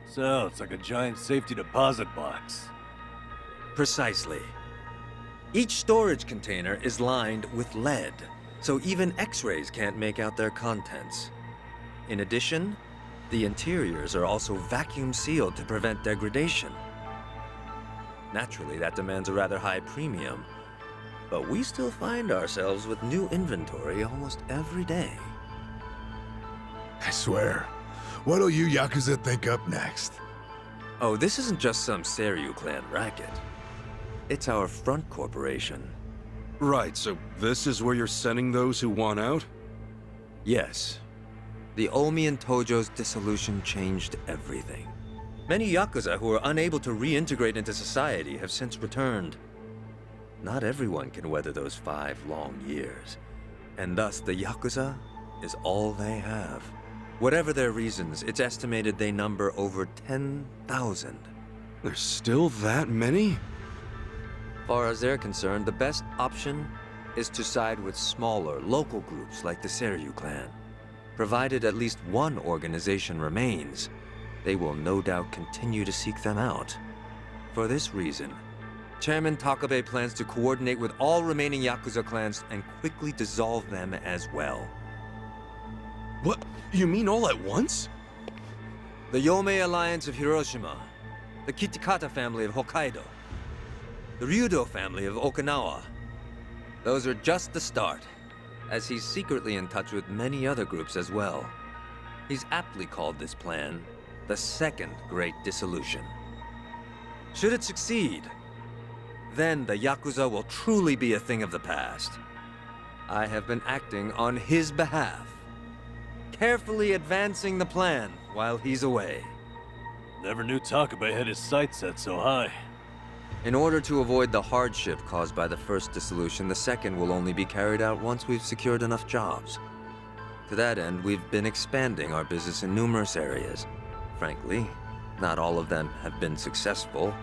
So, it's like a giant safety deposit box. Precisely. Each storage container is lined with lead, so even X-rays can't make out their contents. In addition, the interiors are also vacuum sealed to prevent degradation. Naturally, that demands a rather high premium, but we still find ourselves with new inventory almost every day. I swear. What'll you Yakuza think up next? Oh, this isn't just some Seiryu clan racket. It's our front corporation. Right, so this is where you're sending those who want out? Yes. The Omi and Tojo's dissolution changed everything. Many Yakuza who were unable to reintegrate into society have since returned. Not everyone can weather those 5 long years, and thus the Yakuza is all they have. Whatever their reasons, it's estimated they number over 10,000. There's still that many? Far as they're concerned, the best option is to side with smaller, local groups like the Seiryu clan. Provided at least one organization remains, they will no doubt continue to seek them out. For this reason, Chairman Takabe plans to coordinate with all remaining Yakuza clans and quickly dissolve them as well. What? You mean all at once? The Yomei Alliance of Hiroshima, the Kitakata family of Hokkaido, the Ryudo family of Okinawa. Those are just the start, as he's secretly in touch with many other groups as well. He's aptly called this plan the Second Great Dissolution. Should it succeed, then the Yakuza will truly be a thing of the past. I have been acting on his behalf, carefully advancing the plan while he's away. Never knew Takabe had his sights set so high. In order to avoid the hardship caused by the first dissolution, the second will only be carried out once we've secured enough jobs. To that end, we've been expanding our business in numerous areas. Frankly, not all of them have been successful,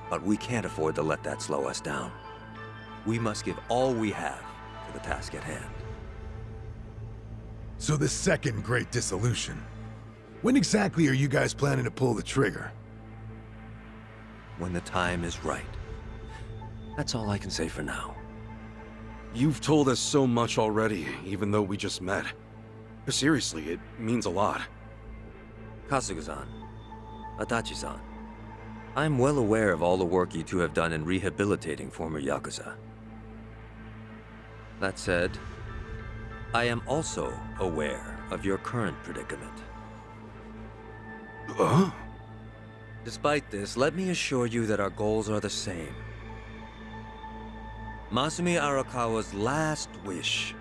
but we can't afford to let that slow us down. We must give all we have to the task at hand. So the Second Great Dissolution. When exactly are you guys planning to pull the trigger? When the time is right. That's all I can say for now. You've told us so much already, even though we just met. Seriously, it means a lot. Kasuga-san, Adachi-san, I'm well aware of all the work you two have done in rehabilitating former Yakuza. That said, I am also aware of your current predicament. Despite this, let me assure you that our goals are the same. Masumi Arakawa's last wish,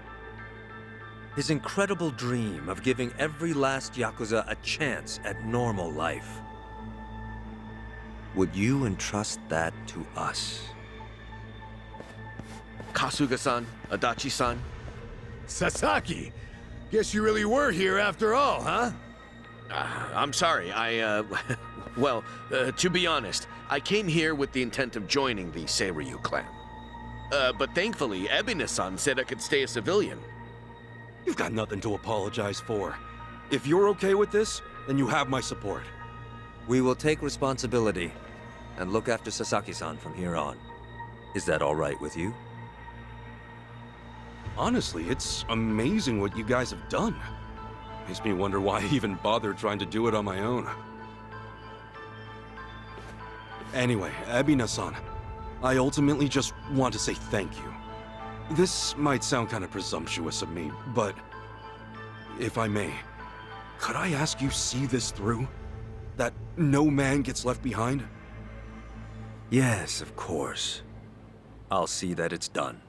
his incredible dream of giving every last Yakuza a chance at normal life. Would you entrust that to us? Kasuga-san, Adachi-san. Sasaki! Guess you really were here after all, huh? I'm sorry, well, to be honest, I came here with the intent of joining the Seiryu clan. But thankfully, Ebina-san said I could stay a civilian. You've got nothing to apologize for. If you're okay with this, then you have my support. We will take responsibility and look after Sasaki-san from here on. Is that all right with you? Honestly, it's amazing what you guys have done. Makes me wonder why I even bothered trying to do it on my own. Anyway, Ebina-san, I ultimately just want to say thank you. This might sound kind of presumptuous of me, but if I may, could I ask you see this through? That no man gets left behind? Yes, of course. I'll see that it's done.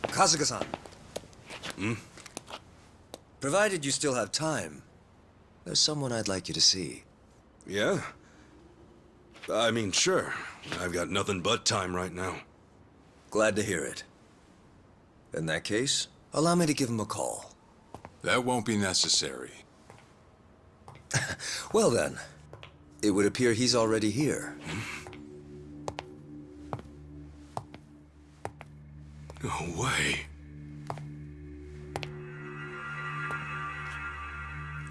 Kasuga-san. Provided you still have time, there's someone I'd like you to see. Yeah? I mean, sure. I've got nothing but time right now. Glad to hear it. In that case, allow me to give him a call. That won't be necessary. Well then, it would appear he's already here. No way.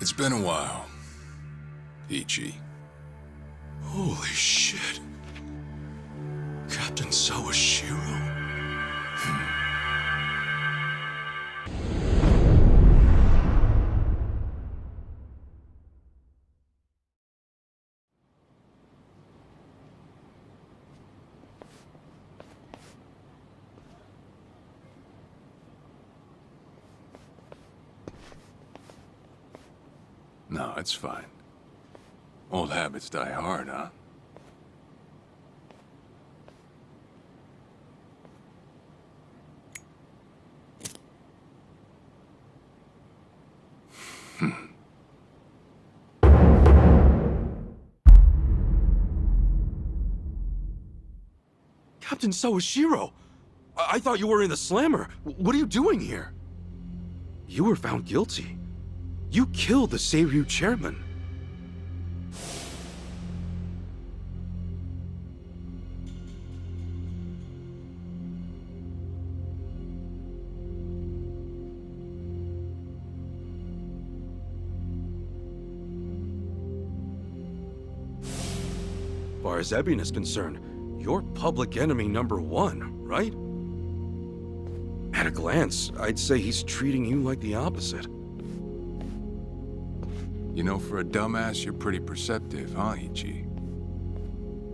It's been a while. Ichi. Holy shit. Captain Sawashiro? No, it's fine. Old habits die hard, huh? Captain Sawashiro! I thought you were in the slammer. What are you doing here? You were found guilty. You killed the Seiryu chairman. As far as Ebion is concerned, you're public enemy #1, right? At a glance, I'd say he's treating you like the opposite. You know, for a dumbass, you're pretty perceptive, huh, Ichi?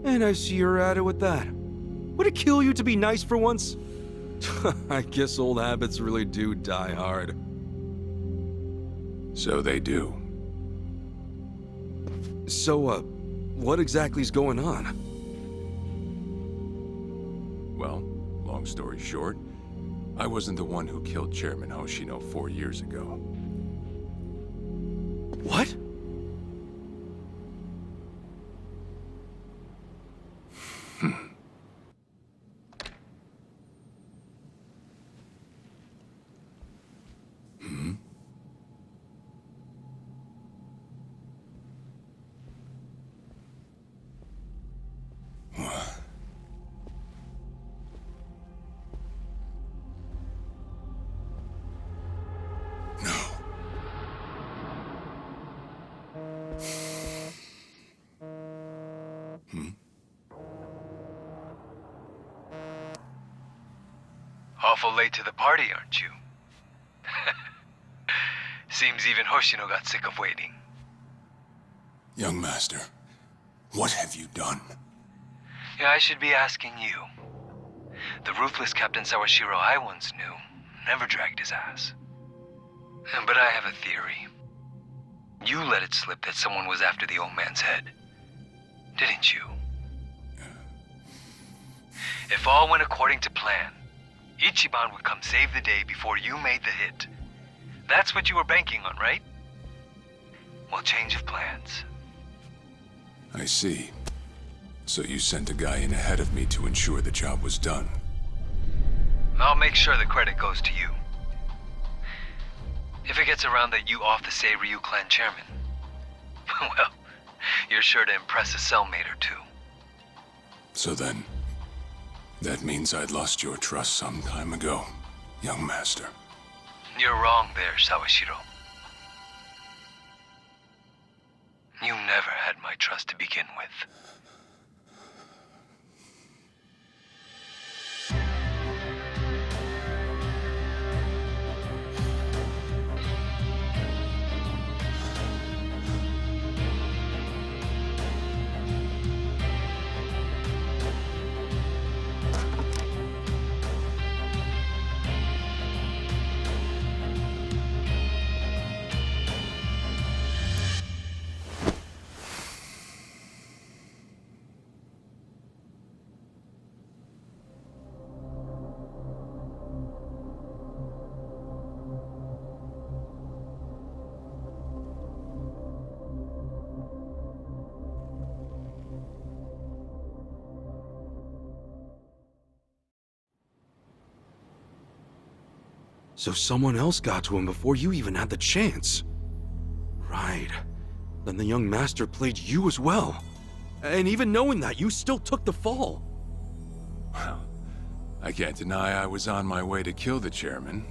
And I see you're at it with that. Would it kill you to be nice for once? I guess old habits really do die hard. So they do. So, what exactly's going on? Well, long story short, I wasn't the one who killed Chairman Hoshino 4 years ago. What? Awful late to the party, aren't you? Seems even Hoshino got sick of waiting. Young master, what have you done? Yeah, I should be asking you. The ruthless Captain Sawashiro I once knew never dragged his ass. But I have a theory. You let it slip that someone was after the old man's head, didn't you? If all went according to plan, Ichiban would come save the day before you made the hit. That's what you were banking on, right? Well, change of plans. I see. So you sent a guy in ahead of me to ensure the job was done. I'll make sure the credit goes to you. If it gets around that you off the Seiryu clan chairman, well, you're sure to impress a cellmate or two. So then, that means I'd lost your trust some time ago, young master. You're wrong there, Sawashiro. You never had my trust to begin with. So someone else got to him before you even had the chance. Right. Then the young master played you as well. And even knowing that, you still took the fall. Well, I can't deny I was on my way to kill the chairman.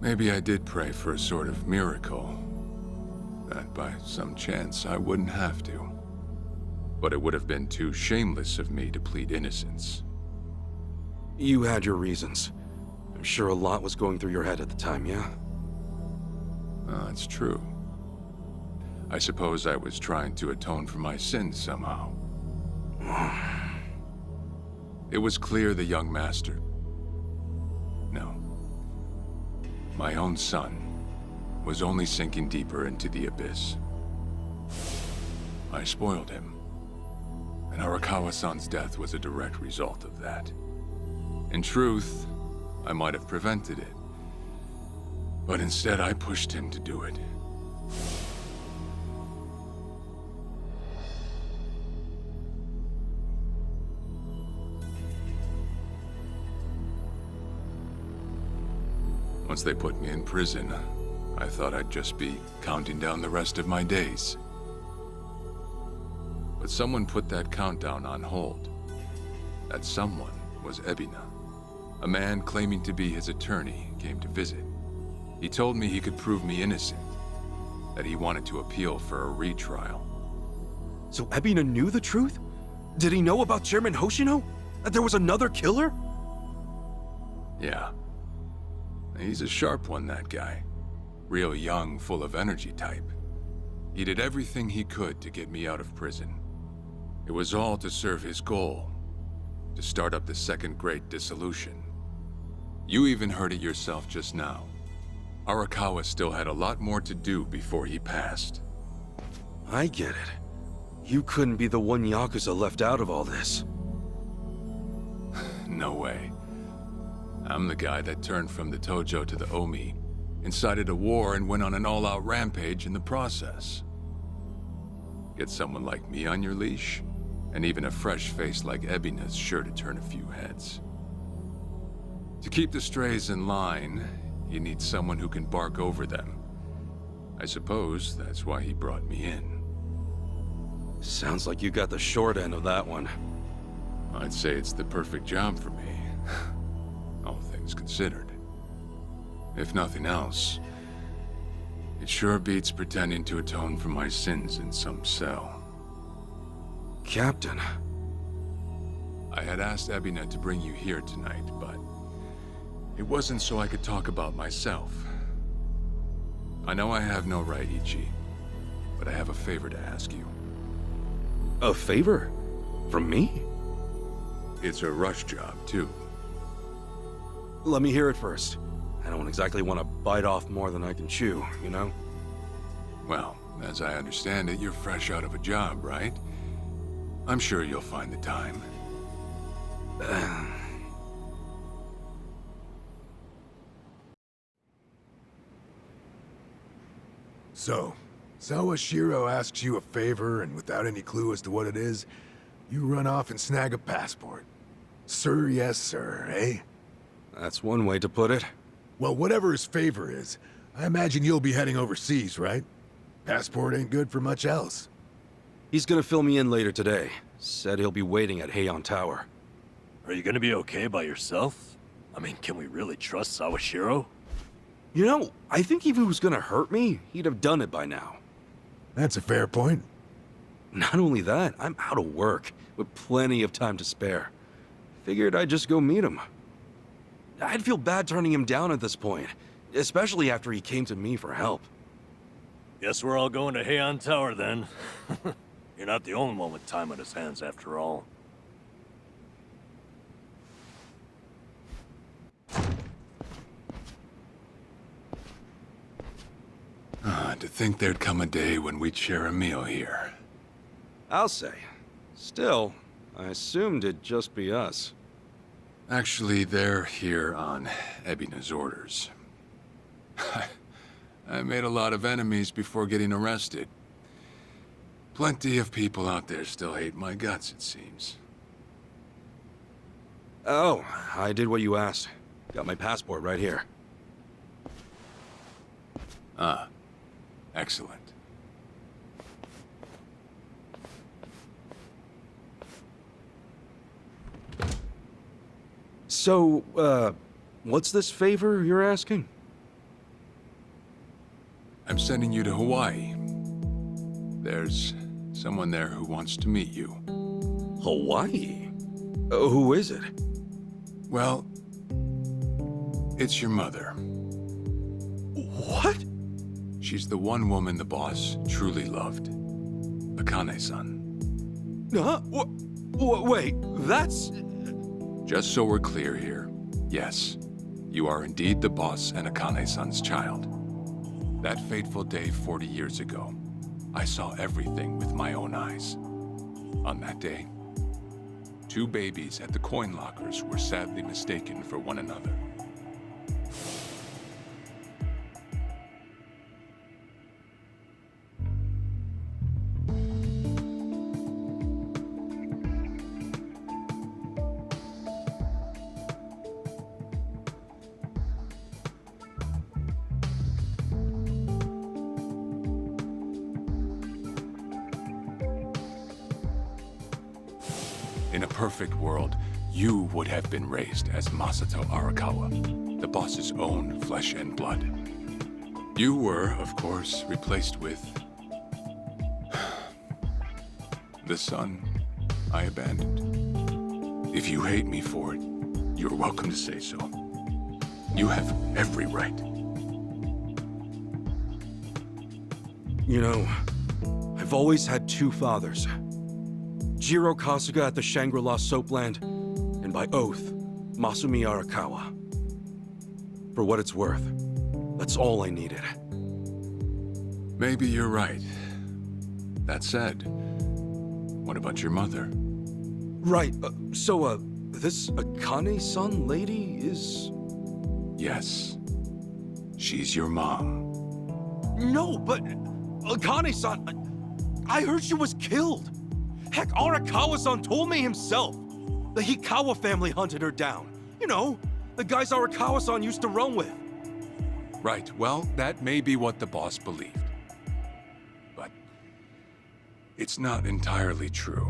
Maybe I did pray for a sort of miracle. that by some chance I wouldn't have to. But it would have been too shameless of me to plead innocence. You had your reasons. I'm sure a lot was going through your head at the time, yeah? It's true. I suppose I was trying to atone for my sins somehow. It was clear the young master... No. My own son was only sinking deeper into the abyss. I spoiled him. And Arakawa-san's death was a direct result of that. In truth, I might have prevented it. But instead, I pushed him to do it. Once they put me in prison, I thought I'd just be counting down the rest of my days. But someone put that countdown on hold. That someone was Ebina. A man claiming to be his attorney came to visit. He told me he could prove me innocent, that he wanted to appeal for a retrial. So Ebina knew the truth? Did he know about Chairman Hoshino? That there was another killer? Yeah. He's a sharp one, that guy. Real young, full of energy type. He did everything he could to get me out of prison. It was all to serve his goal, to start up the Second Great Dissolution. You even heard it yourself just now. Arakawa still had a lot more to do before he passed. I get it. You couldn't be the one Yakuza left out of all this. No way. I'm the guy that turned from the Tojo to the Omi, incited a war and went on an all-out rampage in the process. Get someone like me on your leash, and even a fresh face like Ebina's sure to turn a few heads. To keep the strays in line, you need someone who can bark over them. I suppose that's why he brought me in. Sounds like you got the short end of that one. I'd say it's the perfect job for me. All things considered. If nothing else, it sure beats pretending to atone for my sins in some cell. Captain. I had asked Ebina to bring you here tonight, but it wasn't so I could talk about myself. I know I have no right, Ichi, but I have a favor to ask you. A favor? From me? It's a rush job, too. Let me hear it first. I don't exactly want to bite off more than I can chew, you know? Well, as I understand it, you're fresh out of a job, right? I'm sure you'll find the time. So, Sawashiro asks you a favor, and without any clue as to what it is, you run off and snag a passport. Sir, yes, sir, eh? That's one way to put it. Well, whatever his favor is, I imagine you'll be heading overseas, right? Passport ain't good for much else. He's gonna fill me in later today. Said he'll be waiting at Heian Tower. Are you gonna be okay by yourself? I mean, can we really trust Sawashiro? You know, I think if he was gonna hurt me, he'd have done it by now. That's a fair point. Not only that, I'm out of work, with plenty of time to spare. Figured I'd just go meet him. I'd feel bad turning him down at this point, especially after he came to me for help. Guess we're all going to Heian Tower then. You're not the only one with time on his hands after all. To think there'd come a day when we'd share a meal here. I'll say. Still, I assumed it'd just be us. Actually, they're here on Ebina's orders. I made a lot of enemies before getting arrested. Plenty of people out there still hate my guts, it seems. Oh, I did what you asked. Got my passport right here. Ah, excellent. So, what's this favor you're asking? I'm sending you to Hawaii. There's someone there who wants to meet you. Hawaii? Who is it? Well, it's your mother. What? She's the one woman the boss truly loved. Akane-san. Huh? Wait, that's... Just so we're clear here, yes, you are indeed the boss and Akane-san's child. That fateful day 40 years ago, I saw everything with my own eyes. On that day, 2 babies at the coin lockers were sadly mistaken for one another. In a perfect world, you would have been raised as Masato Arakawa, the boss's own flesh and blood. You were, of course, replaced with... the son I abandoned. If you hate me for it, you're welcome to say so. You have every right. You know, I've always had 2 fathers. Jiro Kasuga at the Shangri-La Soapland, and by oath, Masumi Arakawa. For what it's worth, that's all I needed. Maybe you're right. That said, what about your mother? Right, so, this Akane-san lady is... Yes. She's your mom. No, but... Akane-san... I heard she was killed! Heck, Arakawa-san told me himself! The Hikawa family hunted her down. You know, the guys Arakawa-san used to run with. Right, well, that may be what the boss believed. But... it's not entirely true.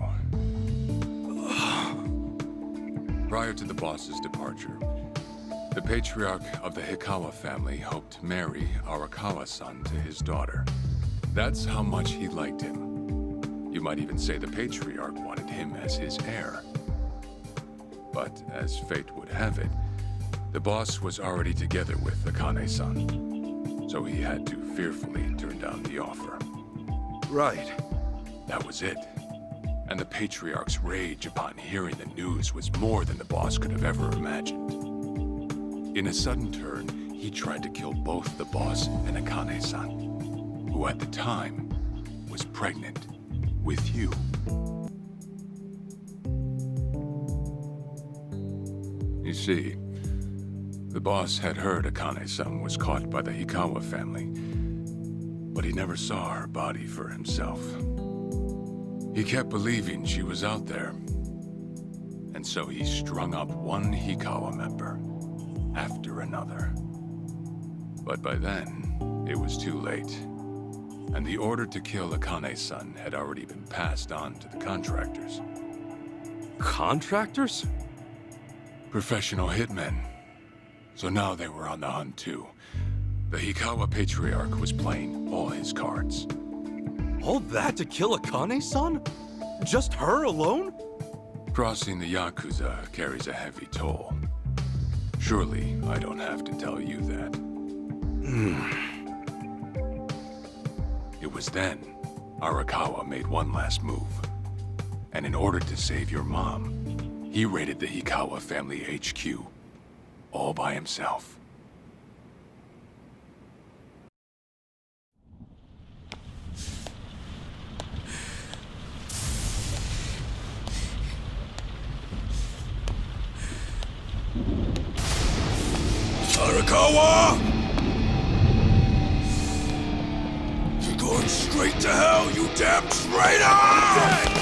Prior to the boss's departure, the patriarch of the Hikawa family hoped to marry Arakawa-san to his daughter. That's how much he liked him. You might even say the patriarch wanted him as his heir. But as fate would have it, the boss was already together with Akane-san, so he had to fearfully turn down the offer. Right. That was it. And the patriarch's rage upon hearing the news was more than the boss could have ever imagined. In a sudden turn, he tried to kill both the boss and Akane-san, who at the time was pregnant with you. You see, the boss had heard Akane-san was caught by the Hikawa family, but he never saw her body for himself. He kept believing she was out there, and so he strung up one Hikawa member after another. But by then, it was too late. And the order to kill Akane-san had already been passed on to the contractors. Contractors? Professional hitmen. So now they were on the hunt too. The Hikawa patriarch was playing all his cards. All that to kill Akane-san? Just her alone? Crossing the Yakuza carries a heavy toll. Surely I don't have to tell you that. It was then Arakawa made one last move. And in order to save your mom, he raided the Hikawa family HQ all by himself. Arakawa! You're going straight to hell, you damn traitor!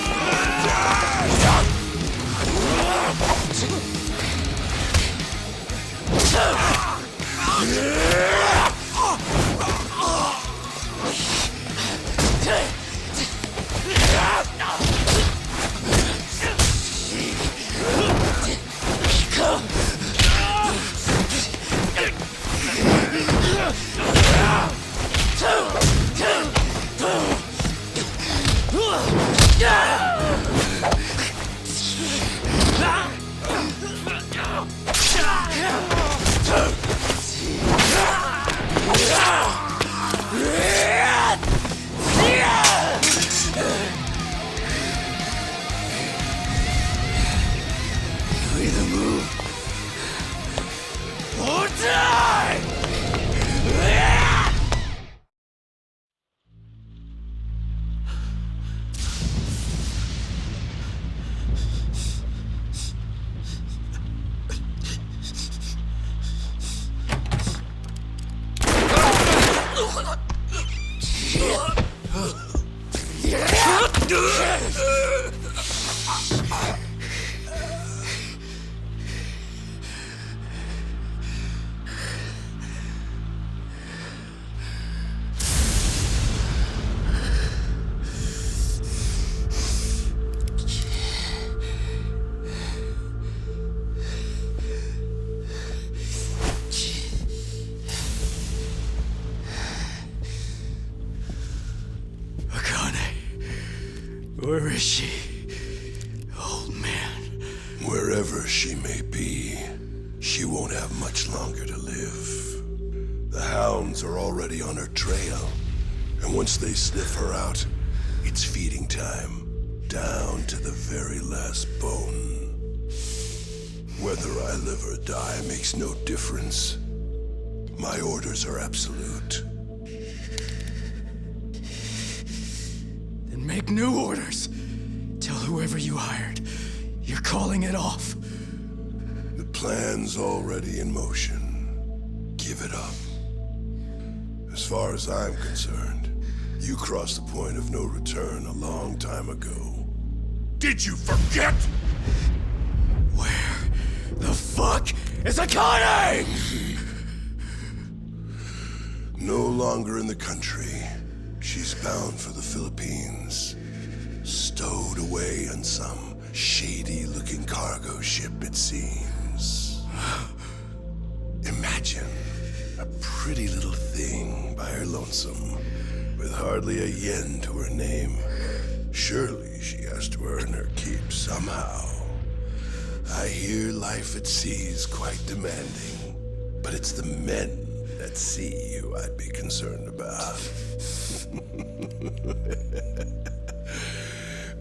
Where is she? Old man. Wherever she may be, she won't have much longer to live. The hounds are already on her trail, and once they sniff her out, it's feeding time, down to the very last bone. Whether I live or die makes no difference. My orders are absolute. Then make new orders. Tell whoever you hired, you're calling it off. The plan's already in motion. Give it up. As far as I'm concerned, you crossed the point of no return a long time ago. Did you forget? Where the fuck is Akane? No longer in the country. She's bound for the Philippines. Stowed away on some shady-looking cargo ship, it seems. Imagine a pretty little thing by her lonesome, with hardly a yen to her name. Surely she has to earn her keep somehow. I hear life at sea is quite demanding, but it's the men at sea who I'd be concerned about.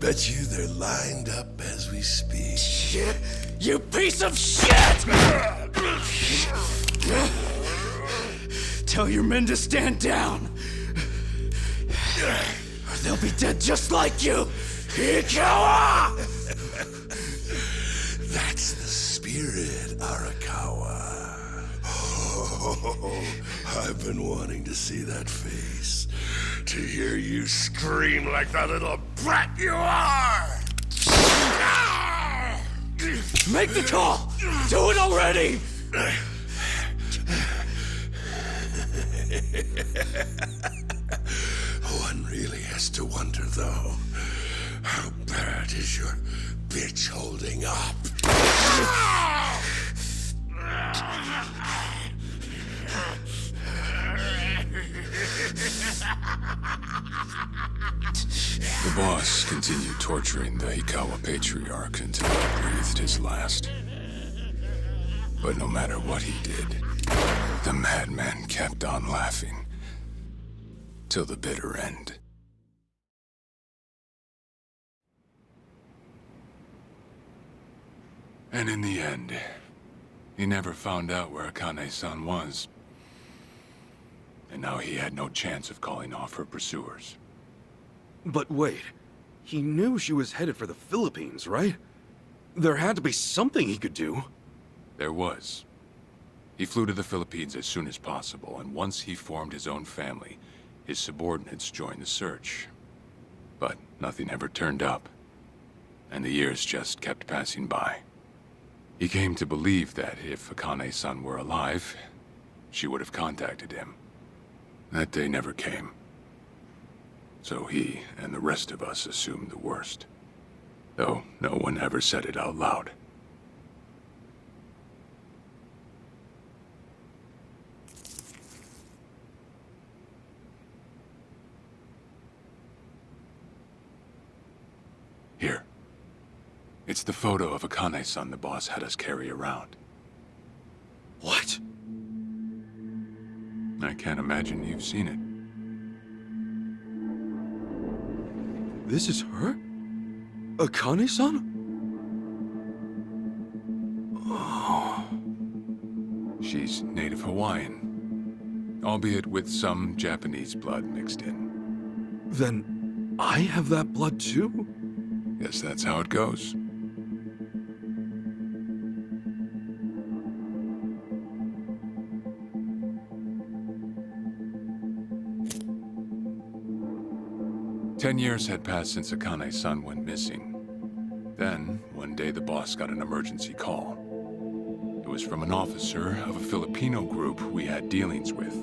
Bet you they're lined up as we speak. Shit! You piece of shit! Tell your men to stand down, or they'll be dead just like you, Ikawa! That's the spirit, Arakawa. Oh, I've been wanting to see that face. To hear you scream like the little brat you are! Make the call! Do it already! One really has to wonder, though, how bad is your bitch holding up? The boss continued torturing the Hikawa patriarch until he breathed his last. But no matter what he did, the madman kept on laughing. Till the bitter end. And in the end, he never found out where Akane-san was. And now he had no chance of calling off her pursuers. But wait, he knew she was headed for the Philippines, right? There had to be something he could do. There was. He flew to the Philippines as soon as possible, and once he formed his own family, his subordinates joined the search. But nothing ever turned up, and the years just kept passing by. He came to believe that if Akane-san were alive, she would have contacted him. That day never came. So he and the rest of us assumed the worst. Though no one ever said it out loud. Here. It's the photo of Akane-san the boss had us carry around. What? I can't imagine you've seen it. This is her? Akane-san? She's native Hawaiian, albeit with some Japanese blood mixed in. Then I have that blood too? Guess that's how it goes. 10 years had passed since Akane-san went missing. Then, one day the boss got an emergency call. It was from an officer of a Filipino group we had dealings with.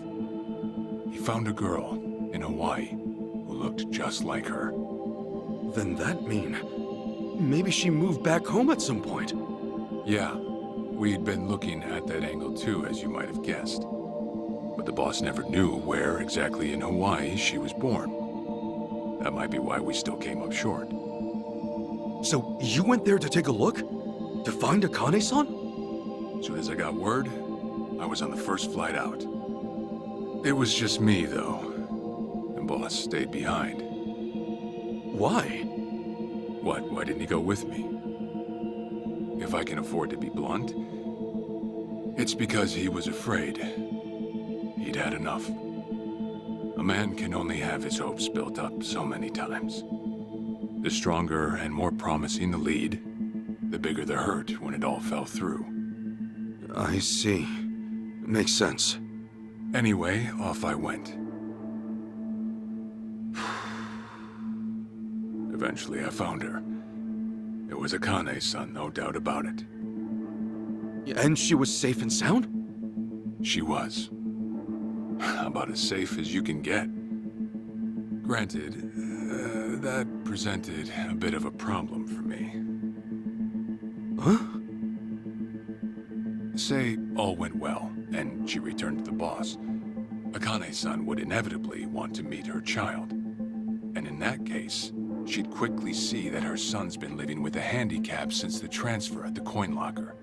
He found a girl in Hawaii who looked just like her. Then that mean... maybe she moved back home at some point. Yeah, we'd been looking at that angle too, as you might have guessed. But the boss never knew where exactly in Hawaii she was born. That might be why we still came up short. So you went there to take a look? To find Akane-san? Soon as I got word, I was on the first flight out. It was just me, though. The boss stayed behind. Why? What? Why didn't he go with me? If I can afford to be blunt, it's because he was afraid. He'd had enough. A man can only have his hopes built up so many times. The stronger and more promising the lead, the bigger the hurt when it all fell through. I see. Makes sense. Anyway, off I went. Eventually I found her. It was Akane-san, no doubt about it. And she was safe and sound? She was. About as safe as you can get. Granted, that presented a bit of a problem for me. Huh? Say all went well, and she returned to the boss. Akane-san would inevitably want to meet her child. And in that case, she'd quickly see that her son's been living with a handicap since the transfer at the coin locker.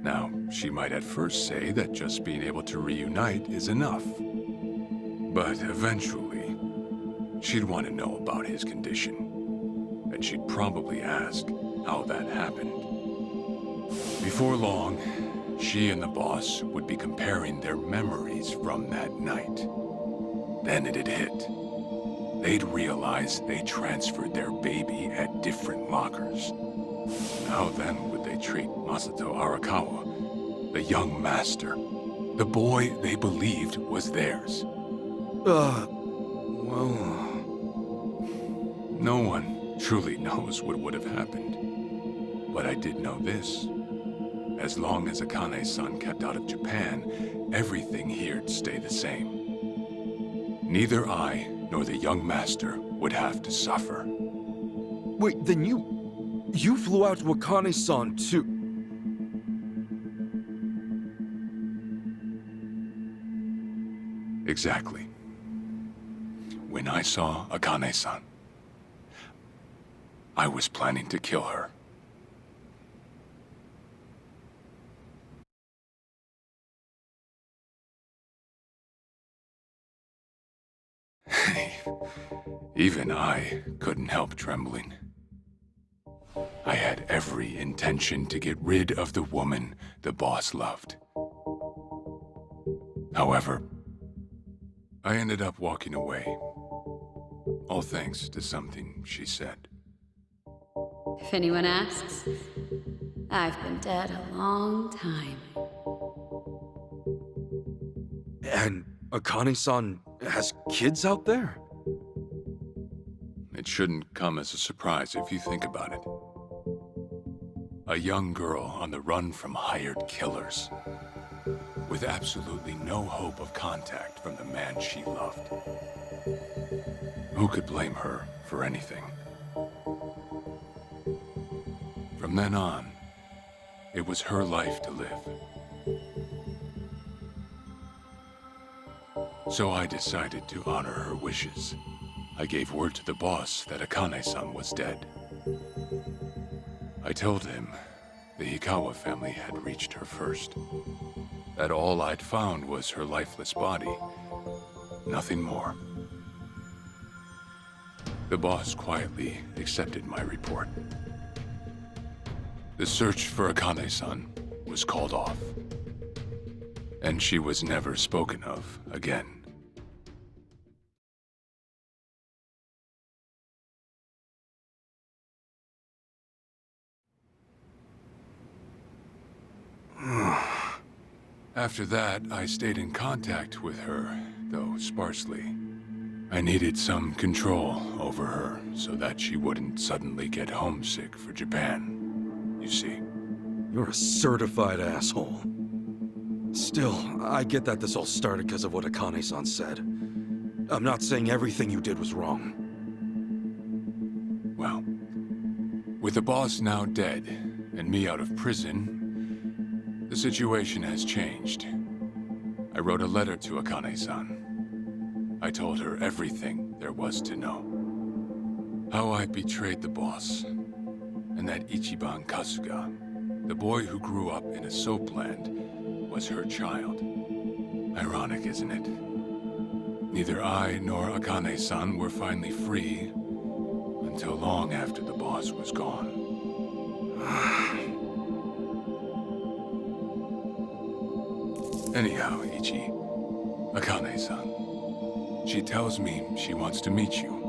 Now, she might at first say that just being able to reunite is enough. But eventually, she'd want to know about his condition. And she'd probably ask how that happened. Before long, she and the boss would be comparing their memories from that night. Then it'd hit. They'd realize they transferred their baby at different lockers. How then would they treat Masato Arakawa, the young master, the boy they believed was theirs? Well... No one truly knows what would have happened. But I did know this. As long as Akane-san kept out of Japan, everything here'd stay the same. Neither I nor the young master would have to suffer. Wait, then you flew out to Akane-san too? Exactly. When I saw Akane-san, I was planning to kill her. Even I couldn't help trembling. I had every intention to get rid of the woman the boss loved. However, I ended up walking away. All thanks to something she said. If anyone asks, I've been dead a long time. And Akane-san has kids out there? It shouldn't come as a surprise if you think about it. A young girl on the run from hired killers, with absolutely no hope of contact from the man she loved. Who could blame her for anything? From then on, it was her life to live. So I decided to honor her wishes. I gave word to the boss that Akane-san was dead. I told him the Hikawa family had reached her first. That all I'd found was her lifeless body. Nothing more. The boss quietly accepted my report. The search for Akane-san was called off. And she was never spoken of again. After that, I stayed in contact with her, though sparsely. I needed some control over her so that she wouldn't suddenly get homesick for Japan. You see? You're a certified asshole. Still, I get that this all started because of what Akane-san said. I'm not saying everything you did was wrong. Well, with the boss now dead and me out of prison, the situation has changed. I wrote a letter to Akane-san. I told her everything there was to know. How I betrayed the boss, and that Ichiban Kasuga, the boy who grew up in a soapland, was her child. Ironic, isn't it? Neither I nor Akane-san were finally free until long after the boss was gone. Anyhow, Ichi, Akane-san, she tells me she wants to meet you.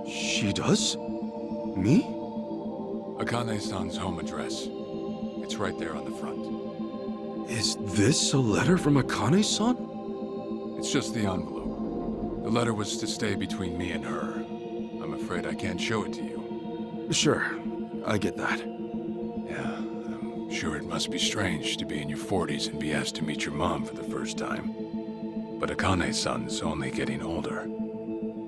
She does? Me? Akane-san's home address. It's right there on the front. Is this a letter from Akane-san? It's just the envelope. The letter was to stay between me and her. I'm afraid I can't show it to you. Sure, I get that. Yeah, I'm sure it must be strange to be in your 40s and be asked to meet your mom for the first time. But Akane-san's only getting older.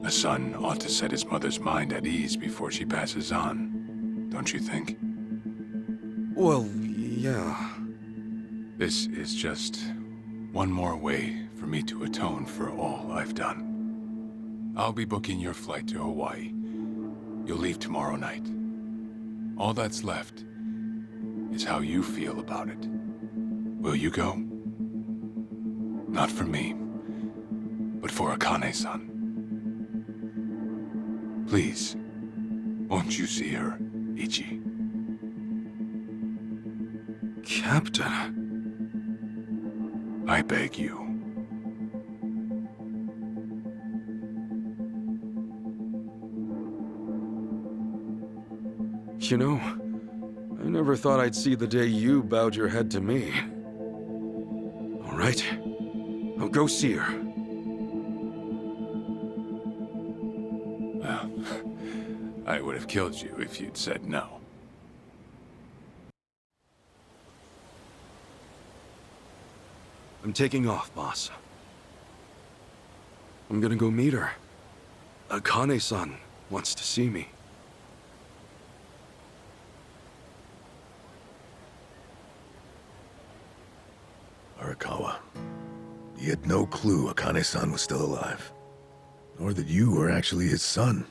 A son ought to set his mother's mind at ease before she passes on. Don't you think? Well, yeah. This is just one more way for me to atone for all I've done. I'll be booking your flight to Hawaii. You'll leave tomorrow night. All that's left is how you feel about it. Will you go? Not for me, but for Akane-san. Please, won't you see her, Ichi? Captain. I beg you. You know, I never thought I'd see the day you bowed your head to me. All right, I'll go see her. Well, I would have killed you if you'd said no. I'm taking off, boss. I'm gonna go meet her. Akane-san wants to see me. Arakawa, you had no clue Akane-san was still alive. Nor that you were actually his son.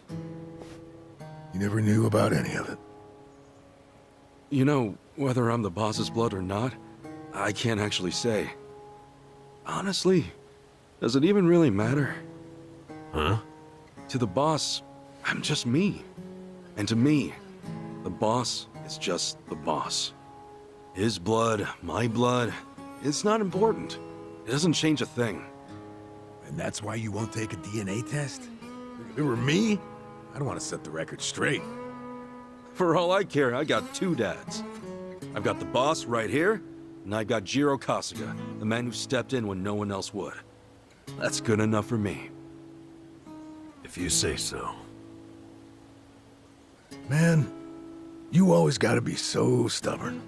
You never knew about any of it. You know, whether I'm the boss's blood or not, I can't actually say. Honestly, does it even really matter? Huh? To the boss, I'm just me. And to me, the boss is just the boss. His blood, my blood, it's not important. It doesn't change a thing. And that's why you won't take a DNA test? If it were me, I'd want to set the record straight. For all I care, I got two dads. I've got the boss right here, and I've got Jiro Kasuga, the man who stepped in when no one else would. That's good enough for me. If you say so. Man, you always gotta be so stubborn.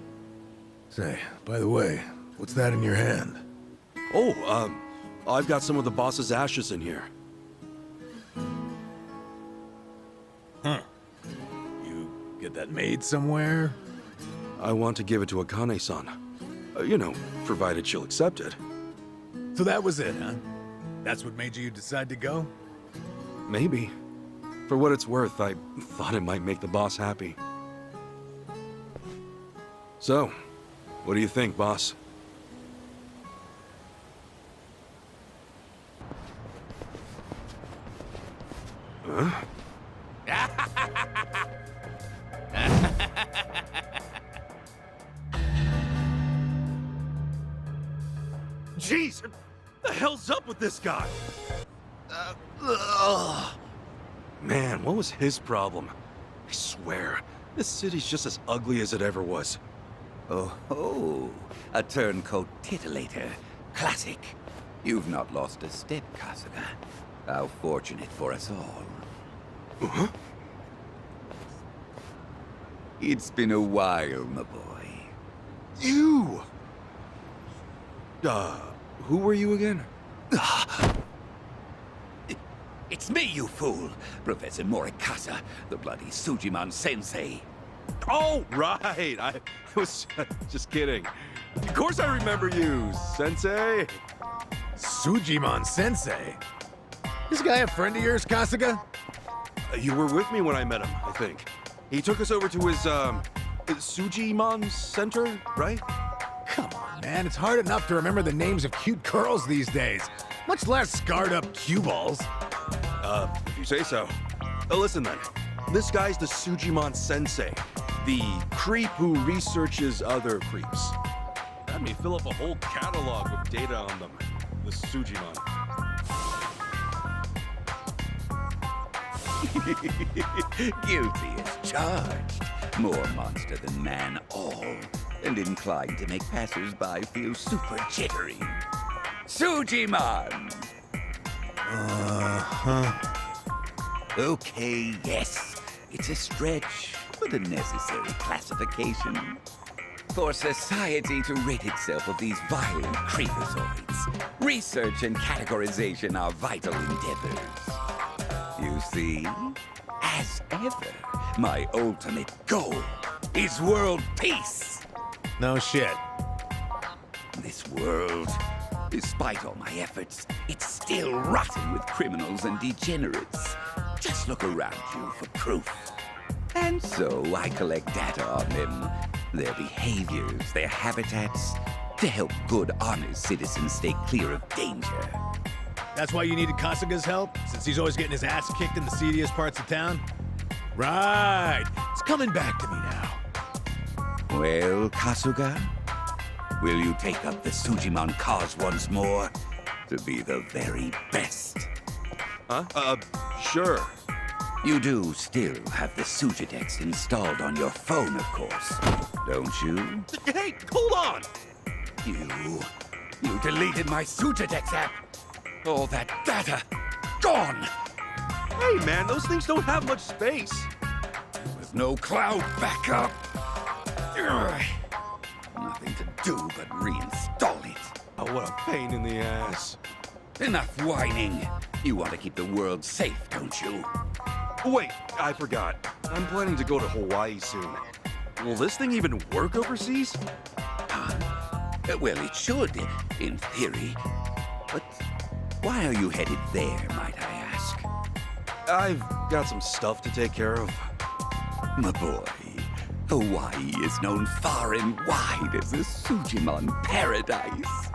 Say, by the way, what's that in your hand? Oh, I've got some of the boss's ashes in here. Huh. You get that made somewhere? I want to give it to Akane-san. You know, provided she'll accept it. So that was it, huh? That's what made you decide to go? Maybe. For what it's worth, I thought it might make the boss happy. So, what do you think, boss? Huh? Jeez! What the hell's up with this guy? Man, what was his problem? I swear, this city's just as ugly as it ever was. Oh ho! A turncoat titillator. Classic. You've not lost a step, Kasuga. How fortunate for us all. Huh? It's been a while, my boy. You! Who were you again? It's me, you fool! Professor Morikasa, the bloody Sujiman sensei. Oh, right! I was just kidding. Of course I remember you, Sensei! Sujiman Sensei? This guy a friend of yours, Kasuga? You were with me when I met him, I think. He took us over to his, Sujimon Center, right? Come on, man. It's hard enough to remember the names of cute girls these days, much less scarred-up cue balls. If you say so. Listen then. This guy's the Sujimon Sensei, the creep who researches other creeps. Had me fill up a whole catalog with data on them. The Sujimon. Guilty as charged. More monster than man all, and inclined to make passers-by feel super jittery. Sujiman! Okay, yes. It's a stretch, but a necessary classification. For society to rid itself of these violent creepazoids, research and categorization are vital endeavors. You see, as ever, my ultimate goal is world peace. No shit. This world, despite all my efforts, it's still rotten with criminals and degenerates. Just look around you for proof. And so I collect data on them, their behaviors, their habitats, to help good, honest citizens stay clear of danger. That's why you needed Kasuga's help, since he's always getting his ass kicked in the seediest parts of town? Right. It's coming back to me now. Well, Kasuga, will you take up the Sujimon cause once more to be the very best? Huh? Sure. You do still have the Sujidex installed on your phone, of course, don't you? Hey, hold on! You deleted my Sujidex app. All that data, gone! Hey, man, those things don't have much space. With no cloud backup. Ugh. Nothing to do but reinstall it. Oh, what a pain in the ass. Enough whining. You want to keep the world safe, don't you? Wait, I forgot. I'm planning to go to Hawaii soon. Will this thing even work overseas? Well, it should, in theory. But why are you headed there, might I ask? I've got some stuff to take care of. My boy, Hawaii is known far and wide as the Sujimon paradise.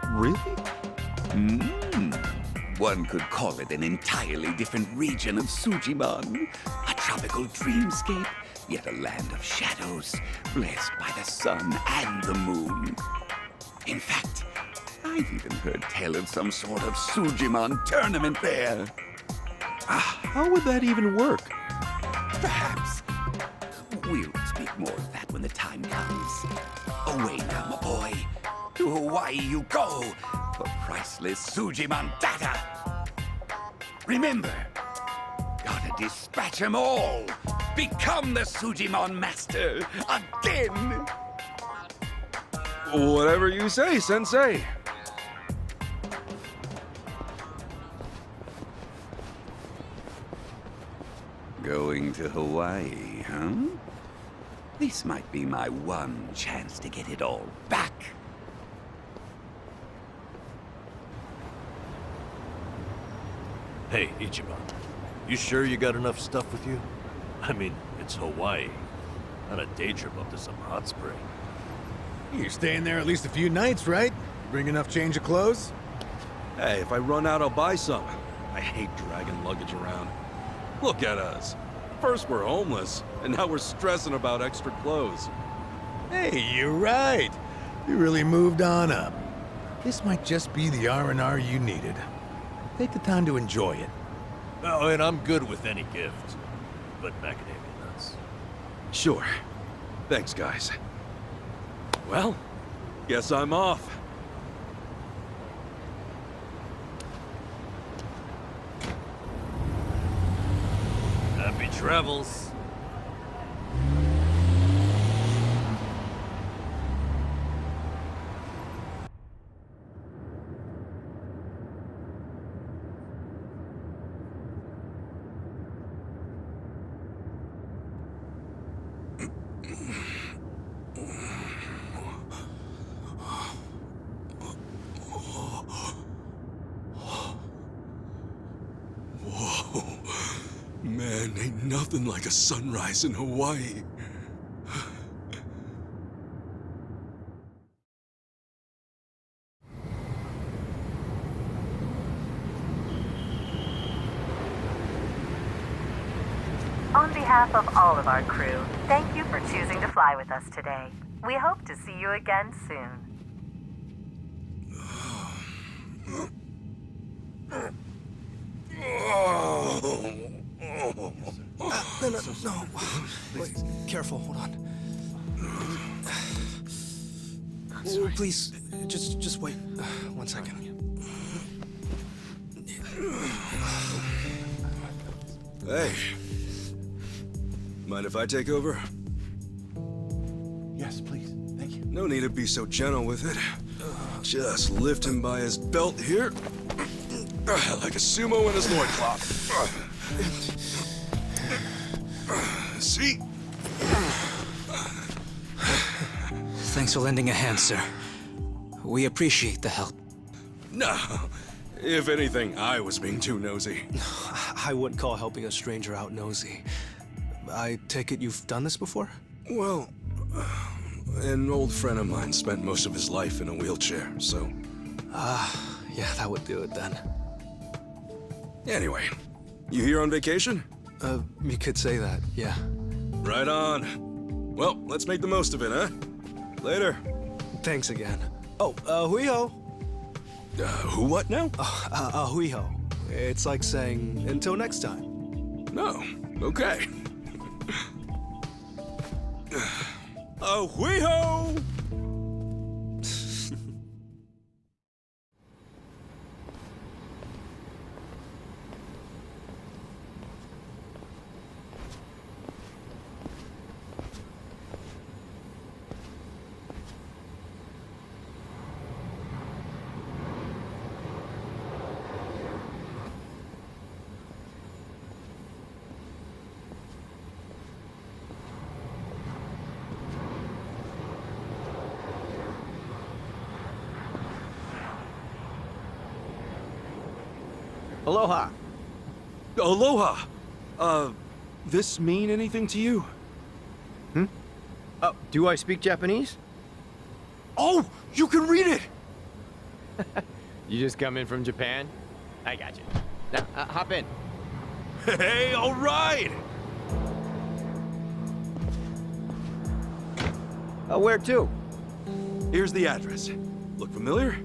Really? One could call it an entirely different region of Sujimon. A tropical dreamscape, yet a land of shadows, blessed by the sun and the moon. In fact, I've even heard tell of some sort of Sujimon tournament there. How would that even work? Perhaps. We'll speak more of that when the time comes. Away now, my boy. To Hawaii you go for priceless Sujimon data. Remember, gotta dispatch them all. Become the Sujimon master again. Whatever you say, Sensei. Going to Hawaii, huh? This might be my one chance to get it all back. Hey, Ichiban. You sure you got enough stuff with you? I mean, it's Hawaii. Not a day trip up to some hot spring. You're staying there at least a few nights, right? Bring enough change of clothes? Hey, if I run out, I'll buy some. I hate dragging luggage around. Look at us. First we're homeless, and now we're stressing about extra clothes. Hey, you're right. You really moved on up. This might just be the R&R you needed. Take the time to enjoy it. Oh, and I'm good with any gift. But macadamia nuts. Sure. Thanks, guys. Well, guess I'm off. travels. Man, ain't nothing like a sunrise in Hawaii. On behalf of all of our crew, thank you for choosing to fly with us today. We hope to see you again soon. No. Wait, careful, hold on. Oh, please, just wait 1 second. Hey. Mind if I take over? Yes, please. Thank you. No need to be so gentle with it. Just lift him by his belt here. Like a sumo in his loincloth. See? Thanks for lending a hand, sir. We appreciate the help. No. If anything, I was being too nosy. I wouldn't call helping a stranger out nosy. I take it you've done this before? Well, an old friend of mine spent most of his life in a wheelchair, so... Yeah, that would do it then. Anyway, you here on vacation? You could say that, yeah. Right on. Well, let's make the most of it, huh? Later. Thanks again. Oh, hui-ho. Who what now? Hui-ho. It's like saying, until next time. No. Okay. Hui-ho! Aloha. Aloha! This mean anything to you? Oh, do I speak Japanese? Oh, you can read it! You just come in from Japan? I got you. Now, hop in. Hey, all right! Where to? Here's the address. Look familiar?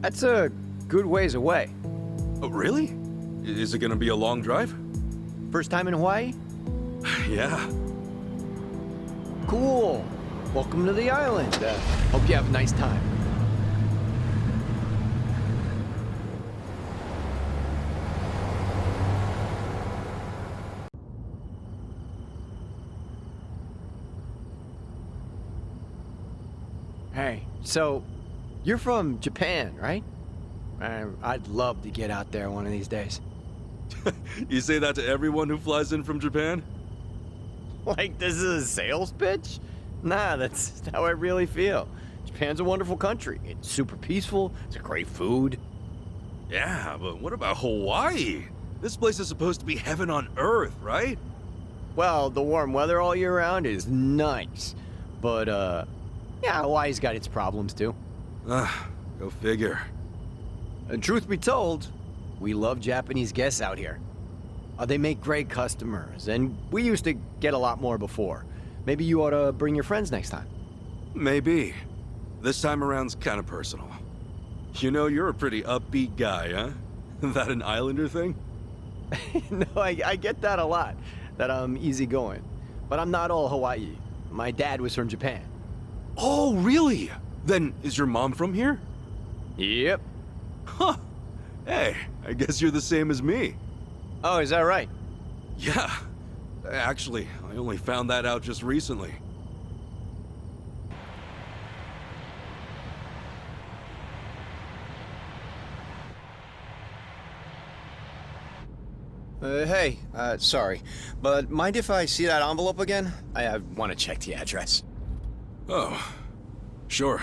That's a good ways away. Oh, really? Is it gonna be a long drive? First time in Hawaii? Yeah. Cool. Welcome to the island. Hope you have a nice time. Hey, so you're from Japan, right? I'd love to get out there one of these days. You say that to everyone who flies in from Japan? Like this is a sales pitch? Nah, that's how I really feel. Japan's a wonderful country. It's super peaceful. It's a great food. Yeah, but what about Hawaii? This place is supposed to be heaven on earth, right? Well, the warm weather all year round is nice. But, yeah, Hawaii's got its problems too. Go figure. And truth be told, we love Japanese guests out here. They make great customers, and we used to get a lot more before. Maybe you ought to bring your friends next time. Maybe. This time around's kind of personal. You know, you're a pretty upbeat guy, huh? That an Islander thing? No, I get that a lot, that I'm easygoing. But I'm not all Hawaii. My dad was from Japan. Oh, really? Then is your mom from here? Yep. Huh. Hey, I guess you're the same as me. Oh, is that right? Yeah. Actually, I only found that out just recently. Hey, sorry, but mind if I see that envelope again? I want to check the address. Oh, sure.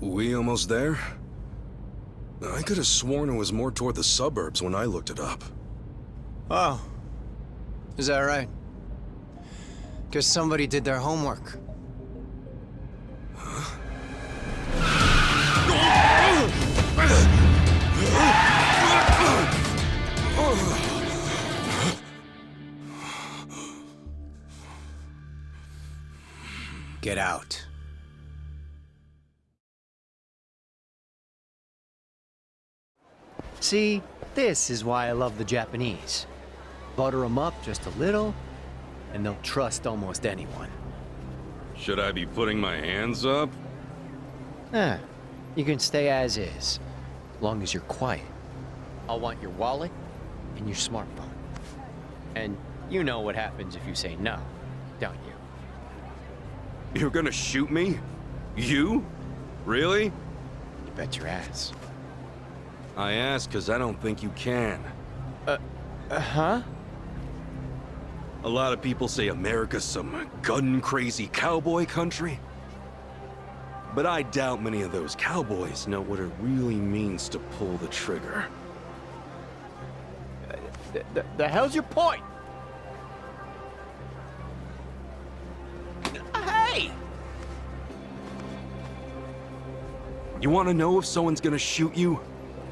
We almost there? I could have sworn it was more toward the suburbs when I looked it up. Oh, is that right? Guess somebody did their homework. Get out. See, this is why I love the Japanese. Butter them up just a little, and they'll trust almost anyone. Should I be putting my hands up? You can stay as is, as long as you're quiet. I'll want your wallet and your smartphone. And you know what happens if you say no, don't you? You're gonna shoot me? You? Really? You bet your ass. I ask because I don't think you can. Huh? A lot of people say America's some gun-crazy cowboy country. But I doubt many of those cowboys know what it really means to pull the trigger. The hell's your point? Hey! You want to know if someone's gonna shoot you?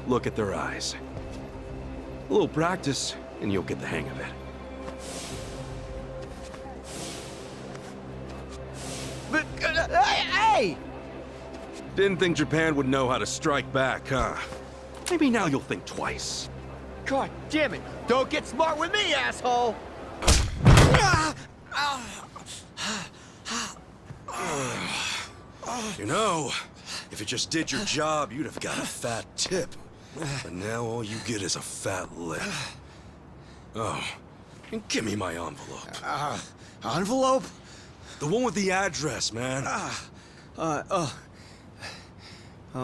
Look at their eyes. A little practice, and you'll get the hang of it. But, hey! Didn't think Japan would know how to strike back, huh? Maybe now you'll think twice. God damn it! Don't get smart with me, asshole! You know, if you just did your job, you'd have got a fat tip. But now all you get is a fat lip. Oh, and give me my envelope. Envelope? The one with the address, man. Oh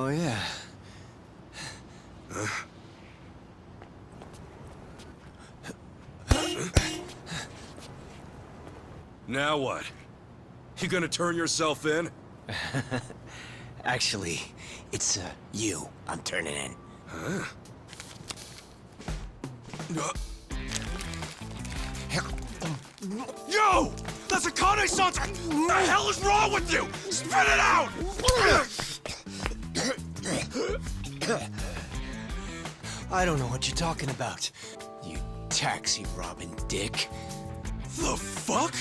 yeah. Now what? You gonna turn yourself in? Actually, it's you I'm turning in. Huh? Yo! That's a Kane-san! What the hell is wrong with you? Spit it out! I don't know what you're talking about, you taxi robbing dick. The fuck?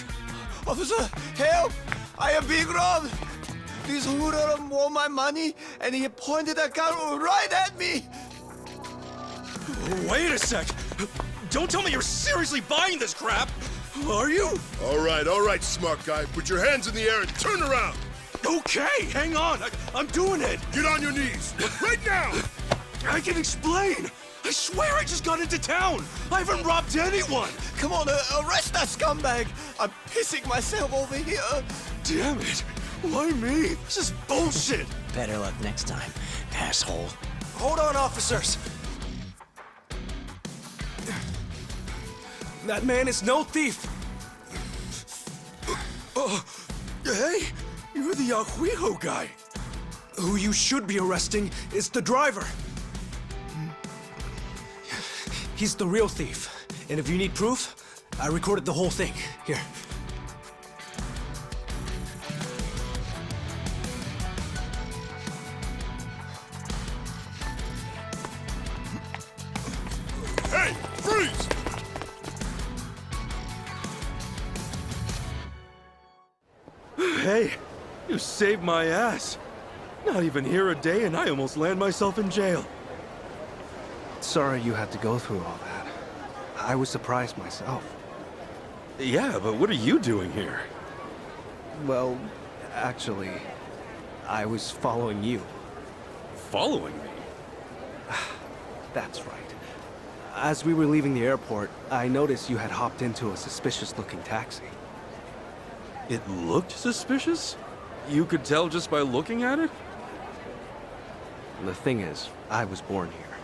Officer, help! I am being robbed! This hoodlum want my money, and he pointed a gun right at me! Wait a sec! Don't tell me you're seriously buying this crap! Are you? All right, smart guy. Put your hands in the air and turn around. Okay, hang on. I'm doing it. Get on your knees. Right now. I can explain. I swear I just got into town. I haven't robbed anyone. Come on, arrest that scumbag! I'm pissing myself over here! Damn it. Why me? This is bullshit. Better luck next time, asshole. Hold on, officers! That man is no thief! Hey, you're the Yahuiho guy. Who you should be arresting is the driver. He's the real thief. And if you need proof, I recorded the whole thing. Here. Hey, freeze! Hey, you saved my ass. Not even here a day and I almost land myself in jail. Sorry you had to go through all that. I was surprised myself. Yeah, but what are you doing here? Well, actually, I was following you. Following me? That's right. As we were leaving the airport, I noticed you had hopped into a suspicious-looking taxi. It looked suspicious? You could tell just by looking at it? The thing is, I was born here.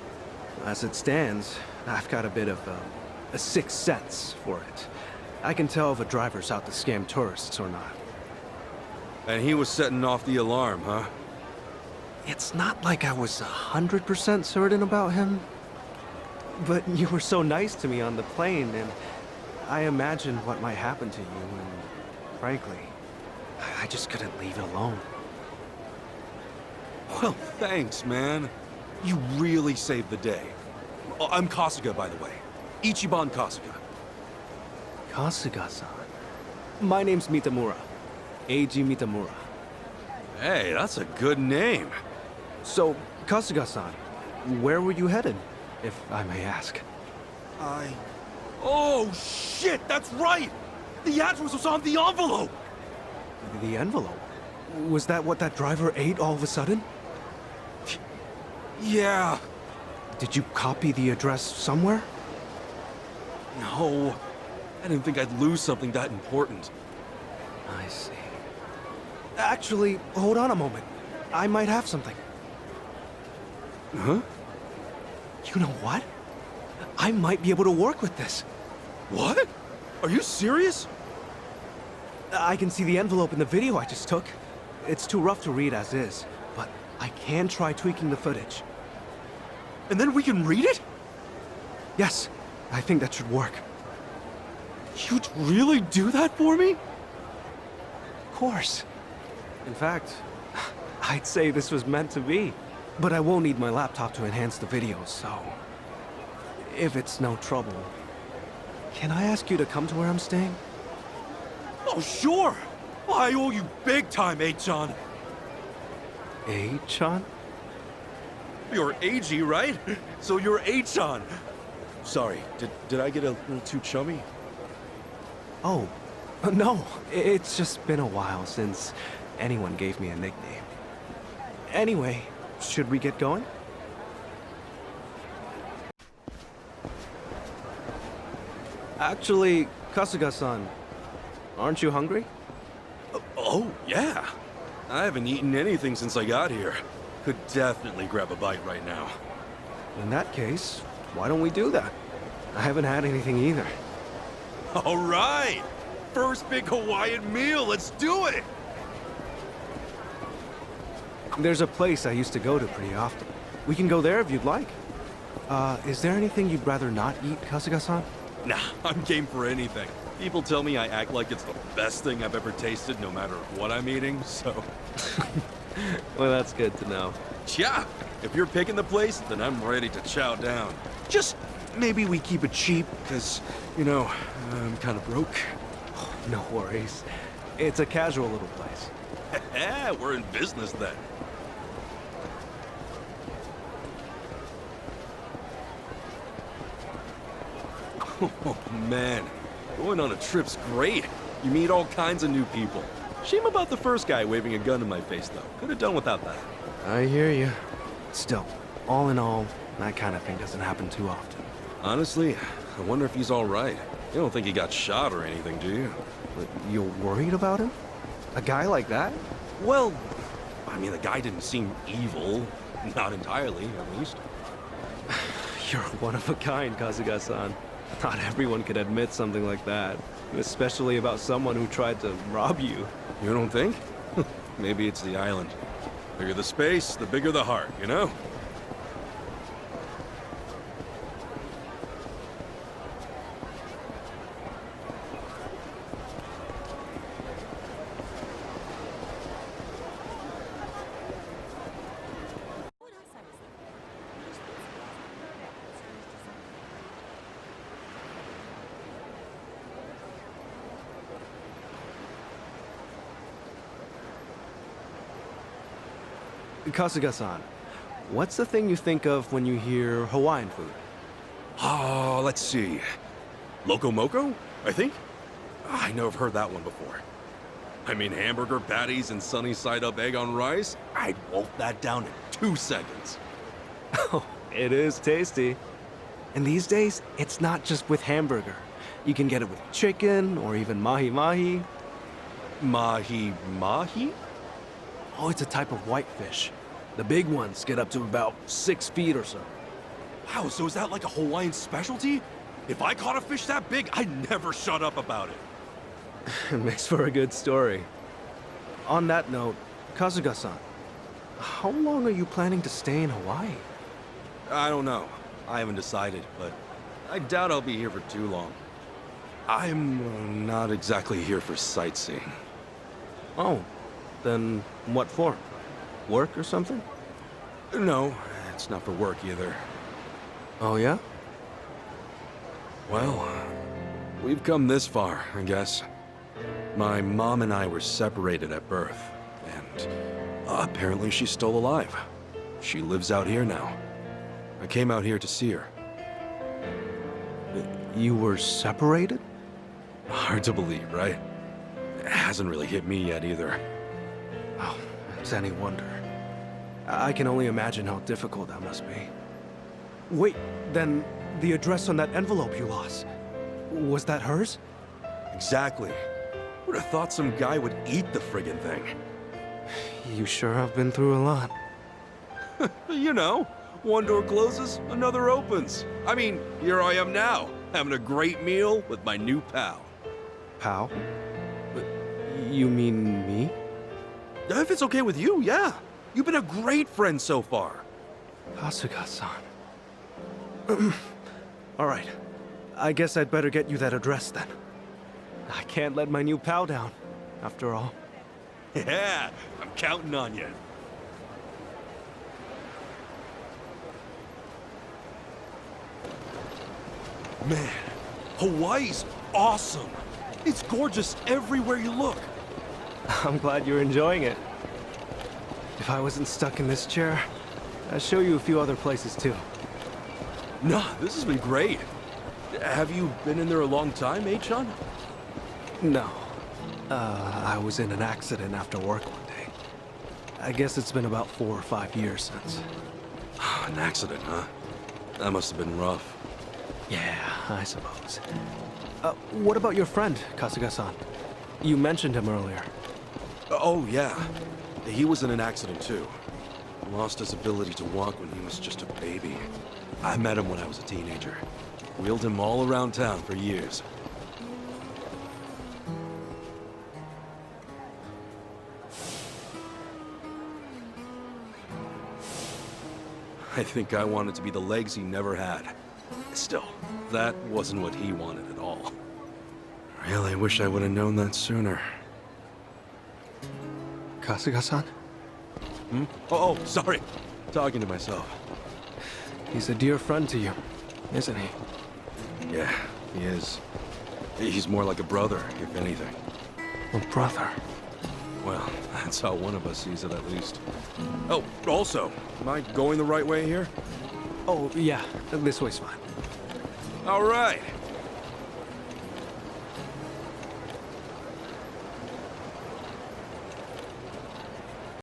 As it stands, I've got a bit of a sixth sense for it. I can tell if a driver's out to scam tourists or not. And he was setting off the alarm, huh? It's not like I was 100% certain about him. But you were so nice to me on the plane, and I imagined what might happen to you, and frankly, I just couldn't leave it alone. Well, thanks, man. You really saved the day. Oh, I'm Kasuga, by the way. Ichiban Kasuga. Kasuga-san. My name's Mitamura. Eiji Mitamura. Hey, that's a good name. So, Kasuga-san, where were you headed, if I may ask? Oh, shit, that's right! The address was on the envelope! The envelope? Was that what that driver ate all of a sudden? Yeah. Did you copy the address somewhere? No. I didn't think I'd lose something that important. I see. Actually, hold on a moment. I might have something. Huh? You know what? I might be able to work with this. What? Are you serious? I can see the envelope in the video I just took. It's too rough to read as is, but I can try tweaking the footage. And then we can read it? Yes, I think that should work. You'd really do that for me? Of course. In fact, I'd say this was meant to be. But I will need my laptop to enhance the video, so... if it's no trouble, can I ask you to come to where I'm staying? Oh, sure! I owe you big time, A-chan. A-chan? You're A-G, right? So you're A-chan. Sorry, did I get a little too chummy? Oh, no. It's just been a while since anyone gave me a nickname. Anyway, should we get going? Actually, Kasuga-san, aren't you hungry? Oh, yeah. I haven't eaten anything since I got here. Could definitely grab a bite right now. In that case, why don't we do that? I haven't had anything either. All right! First big Hawaiian meal, let's do it! There's a place I used to go to pretty often. We can go there if you'd like. Is there anything you'd rather not eat, Kasuga-san? Nah, I'm game for anything. People tell me I act like it's the best thing I've ever tasted no matter what I'm eating, so... Well, that's good to know. Yeah, if you're picking the place, then I'm ready to chow down. Just maybe we keep it cheap, because, you know, I'm kind of broke. Oh, no worries. It's a casual little place. Yeah, we're in business then. Oh, man. Going on a trip's great. You meet all kinds of new people. Shame about the first guy waving a gun in my face, though. Could have done without that. I hear you. Still, all in all, that kind of thing doesn't happen too often. Honestly, I wonder if he's all right. You don't think he got shot or anything, do you? But you're worried about him? A guy like that? Well, I mean, the guy didn't seem evil. Not entirely, at least. You're one of a kind, Kasuga-san. Not everyone could admit something like that. Especially about someone who tried to rob you. You don't think? Maybe it's the island. Bigger the space, the bigger the heart, you know? Kasuga-san, what's the thing you think of when you hear Hawaiian food? Oh, let's see. Loco Moco, I think? I know I've heard that one before. I mean, hamburger patties and sunny side up egg on rice? I'd wolf that down in 2 seconds. Oh, it is tasty. And these days, it's not just with hamburger. You can get it with chicken or even mahi-mahi. Mahi-mahi? Oh, it's a type of whitefish. The big ones get up to about 6 feet or so. Wow, so is that like a Hawaiian specialty? If I caught a fish that big, I'd never shut up about it. It makes for a good story. On that note, Kasuga-san, how long are you planning to stay in Hawaii? I don't know. I haven't decided, but I doubt I'll be here for too long. I'm not exactly here for sightseeing. Oh, then what for? Work or something? No, it's not for work either. Oh, yeah? Well, we've come this far, I guess. My mom and I were separated at birth, and apparently she's still alive. She lives out here now. I came out here to see her. You were separated? Hard to believe, right? It hasn't really hit me yet either. Oh, it's any wonder. I can only imagine how difficult that must be. Wait, then the address on that envelope you lost, was that hers? Exactly. Would have thought some guy would eat the friggin' thing. You sure have been through a lot. You know, one door closes, another opens. I mean, here I am now, having a great meal with my new pal. Pal? You mean me? If it's okay with you, yeah. You've been a great friend so far. Kasuga-san. All right. I guess I'd better get you that address then. I can't let my new pal down, after all. Yeah, I'm counting on you. Man, Hawaii's awesome. It's gorgeous everywhere you look. I'm glad you're enjoying it. If I wasn't stuck in this chair, I'd show you a few other places too. Nah, this has been great. Have you been in there a long time, H-Chan? No. I was in an accident after work one day. I guess it's been about 4 or 5 years since. An accident, huh? That must have been rough. Yeah, I suppose. What about your friend, Kasuga-san? You mentioned him earlier. Oh, yeah. He was in an accident, too. Lost his ability to walk when he was just a baby. I met him when I was a teenager. Wheeled him all around town for years. I think I wanted to be the legs he never had. Still, that wasn't what he wanted at all. Really wish I would have known that sooner. Kasuga-san? Hmm? Oh, sorry. Talking to myself. He's a dear friend to you, isn't he? Yeah, he is. He's more like a brother, if anything. A brother? Well, that's how one of us sees it, at least. Oh, also, am I going the right way here? Oh, yeah. This way's fine. All right.